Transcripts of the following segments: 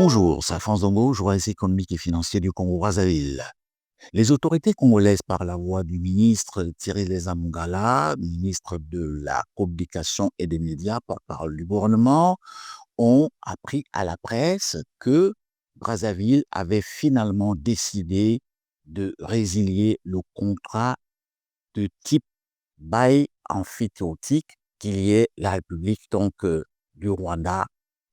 Bonjour, c'est Alphonse Dongo, journaliste économique et financier du Congo-Brazzaville. Les autorités congolaises, par la voix du ministre Thierry Leza-Mongala, ministre de la Communication et des Médias, porte-parole du gouvernement, ont appris à la presse que Brazzaville avait finalement décidé de résilier le contrat de type bail amphithéotique qui liait la République du Rwanda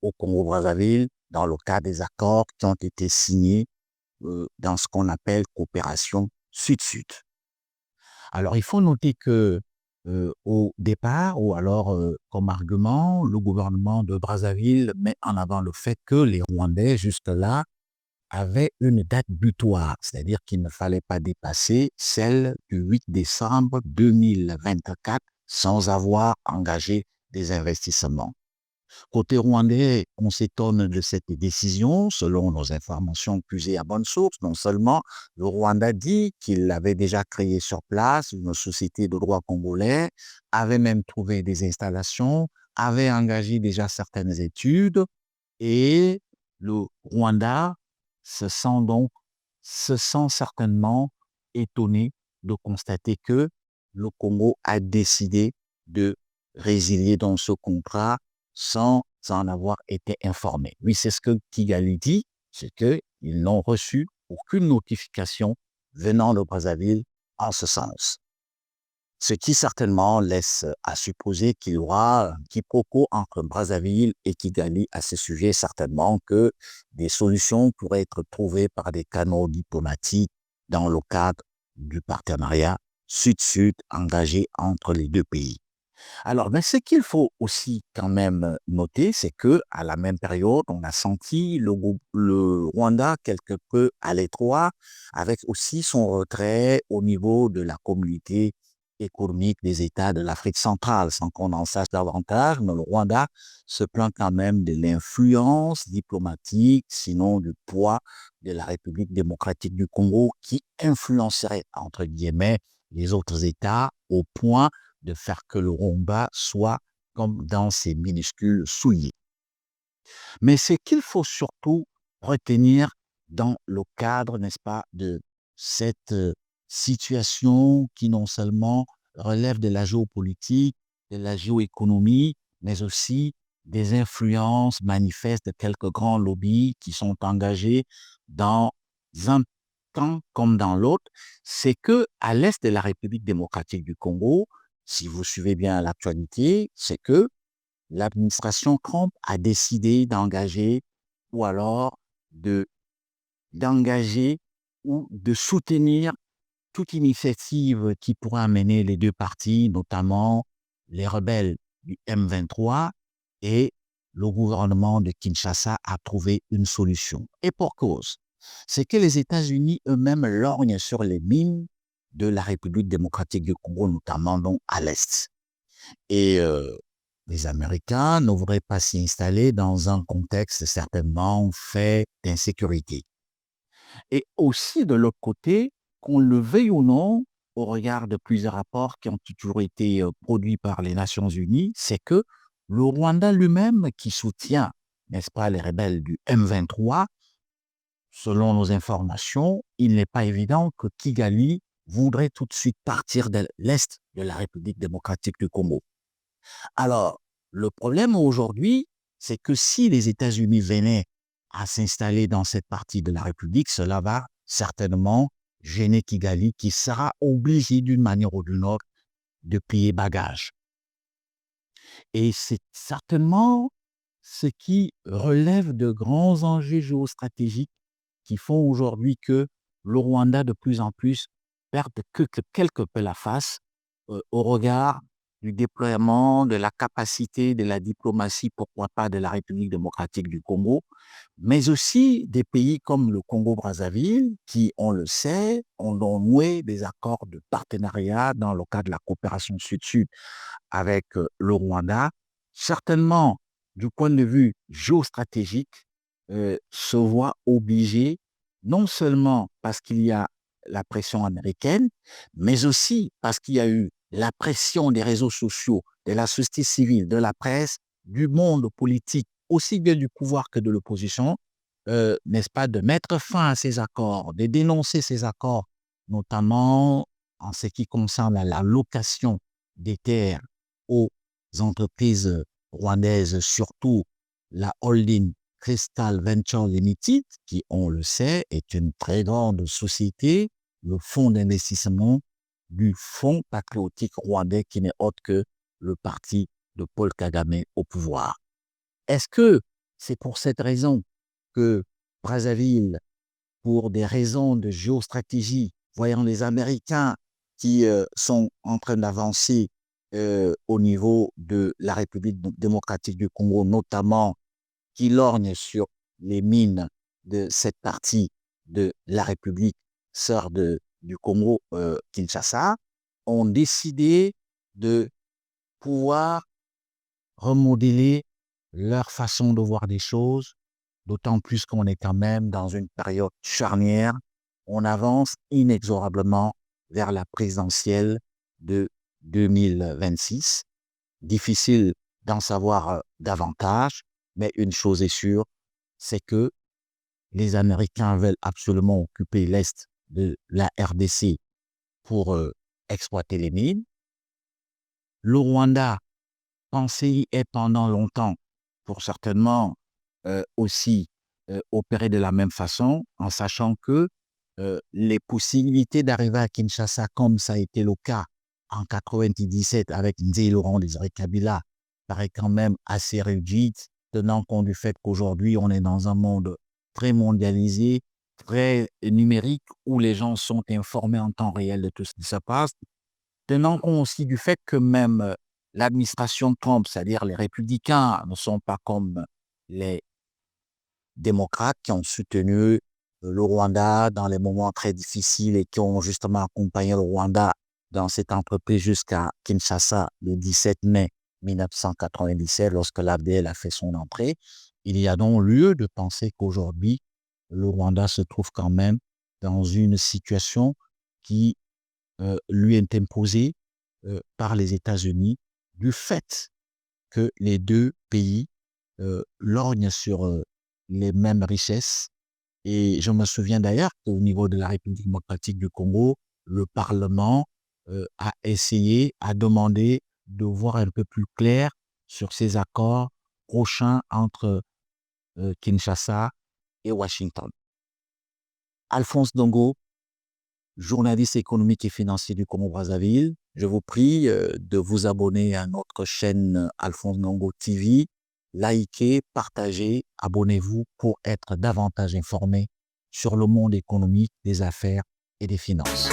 au Congo-Brazzaville dans le cadre des accords qui ont été signés dans ce qu'on appelle coopération Sud-Sud. Alors, il faut noter que au départ, ou alors comme argument, le gouvernement de Brazzaville met en avant le fait que les Rwandais, jusque-là, avaient une date butoir, c'est-à-dire qu'il ne fallait pas dépasser celle du 8 décembre 2024 sans avoir engagé des investissements. Côté rwandais, on s'étonne de cette décision, selon nos informations puisées à bonne source. Non seulement le Rwanda dit qu'il avait déjà créé sur place une société de droit congolais, avait même trouvé des installations, avait engagé déjà certaines études, et le Rwanda se sent certainement étonné de constater que le Congo a décidé de résilier dans ce contrat sans en avoir été informé. Oui, c'est ce que Kigali dit, c'est qu'ils n'ont reçu aucune notification venant de Brazzaville en ce sens. Ce qui certainement laisse à supposer qu'il y aura un quiproquo entre Brazzaville et Kigali à ce sujet, certainement que des solutions pourraient être trouvées par des canaux diplomatiques dans le cadre du partenariat Sud-Sud engagé entre les deux pays. Alors, mais ce qu'il faut aussi quand même noter, c'est que à la même période, on a senti le Rwanda quelque peu à l'étroit, avec aussi son retrait au niveau de la communauté économique des États de l'Afrique centrale, sans qu'on en sache davantage, mais le Rwanda se plaint quand même de l'influence diplomatique, sinon du poids de la République démocratique du Congo, qui influencerait, entre guillemets, les autres États au point de faire que le Rwanda soit comme dans ses minuscules souliers. Mais ce qu'il faut surtout retenir dans le cadre, n'est-ce pas, de cette situation qui non seulement relève de la géopolitique, de la géoéconomie, mais aussi des influences manifestes de quelques grands lobbies qui sont engagés dans un camp comme dans l'autre, c'est que à l'est de la République démocratique du Congo, si vous suivez bien l'actualité, c'est que l'administration Trump a décidé d'engager ou alors de d'engager ou de soutenir toute initiative qui pourrait amener les deux parties, notamment les rebelles du M23 et le gouvernement de Kinshasa a trouvé une solution. Et pour cause, c'est que les États-Unis eux-mêmes lorgnent sur les mines de la République démocratique du Congo, notamment donc à l'Est. Et les Américains ne voudraient pas s'y installer dans un contexte certainement fait d'insécurité. Et aussi de l'autre côté, qu'on le veuille ou non, au regard de plusieurs rapports qui ont toujours été produits par les Nations Unies, c'est que le Rwanda lui-même, qui soutient, n'est-ce pas, les rebelles du M23, selon nos informations, il n'est pas évident que Kigali voudrait tout de suite partir de l'Est de la République démocratique du Congo. Alors, le problème aujourd'hui, c'est que si les États-Unis venaient à s'installer dans cette partie de la République, cela va certainement gêner Kigali, qui sera obligé d'une manière ou d'une autre de plier bagage. Et c'est certainement ce qui relève de grands enjeux géostratégiques qui font aujourd'hui que le Rwanda, de plus en plus, perd quelque peu la face au regard du déploiement, de la capacité de la diplomatie, pourquoi pas de la République démocratique du Congo, mais aussi des pays comme le Congo-Brazzaville, qui, on le sait, ont noué des accords de partenariat dans le cadre de la coopération Sud-Sud avec le Rwanda. Certainement, du point de vue géostratégique, se voit obligé, non seulement parce qu'il y a la pression américaine, mais aussi parce qu'il y a eu la pression des réseaux sociaux, de la société civile, de la presse, du monde politique, aussi bien du pouvoir que de l'opposition, n'est-ce pas, de mettre fin à ces accords, de dénoncer ces accords, notamment en ce qui concerne la location des terres aux entreprises rwandaises, surtout la holding Crystal Venture Limited, qui, on le sait, est une très grande société, le fonds d'investissement du Fonds patriotique rwandais, qui n'est autre que le parti de Paul Kagame au pouvoir. Est-ce que c'est pour cette raison que Brazzaville, pour des raisons de géostratégie, voyant les Américains qui sont en train d'avancer au niveau de la République démocratique du Congo, notamment qui lorgnent sur les mines de cette partie de la République sœur du Congo, Kinshasa, ont décidé de pouvoir remodeler leur façon de voir des choses, d'autant plus qu'on est quand même dans une période charnière. On avance inexorablement vers la présidentielle de 2026. Difficile d'en savoir davantage, mais une chose est sûre, c'est que les Américains veulent absolument occuper l'Est de la RDC pour exploiter les mines. Le Rwanda pensait y être pendant longtemps pour certainement aussi opérer de la même façon, en sachant que les possibilités d'arriver à Kinshasa, comme ça a été le cas en 97 avec Nzé Laurent Désiré Kabila, paraît quand même assez réduite, tenant compte du fait qu'aujourd'hui, on est dans un monde très mondialisé, très numérique, où les gens sont informés en temps réel de tout ce qui se passe, tenant compte aussi du fait que même l'administration Trump, c'est-à-dire les républicains, ne sont pas comme les démocrates qui ont soutenu le Rwanda dans les moments très difficiles et qui ont justement accompagné le Rwanda dans cette entreprise jusqu'à Kinshasa le 17 mai 1997, lorsque l'ABDL a fait son entrée. Il y a donc lieu de penser qu'aujourd'hui, le Rwanda se trouve quand même dans une situation qui lui est imposée par les États-Unis du fait que les deux pays lorgnent sur les mêmes richesses. Et je me souviens d'ailleurs qu'au niveau de la République démocratique du Congo, le Parlement a essayé, a demandé de voir un peu plus clair sur ces accords prochains entre Kinshasa et Washington. Alphonse Dongo, journaliste économique et financier du Congo-Brazzaville, je vous prie de vous abonner à notre chaîne Alphonse Dongo TV. Likez, partagez, abonnez-vous pour être davantage informé sur le monde économique, des affaires et des finances.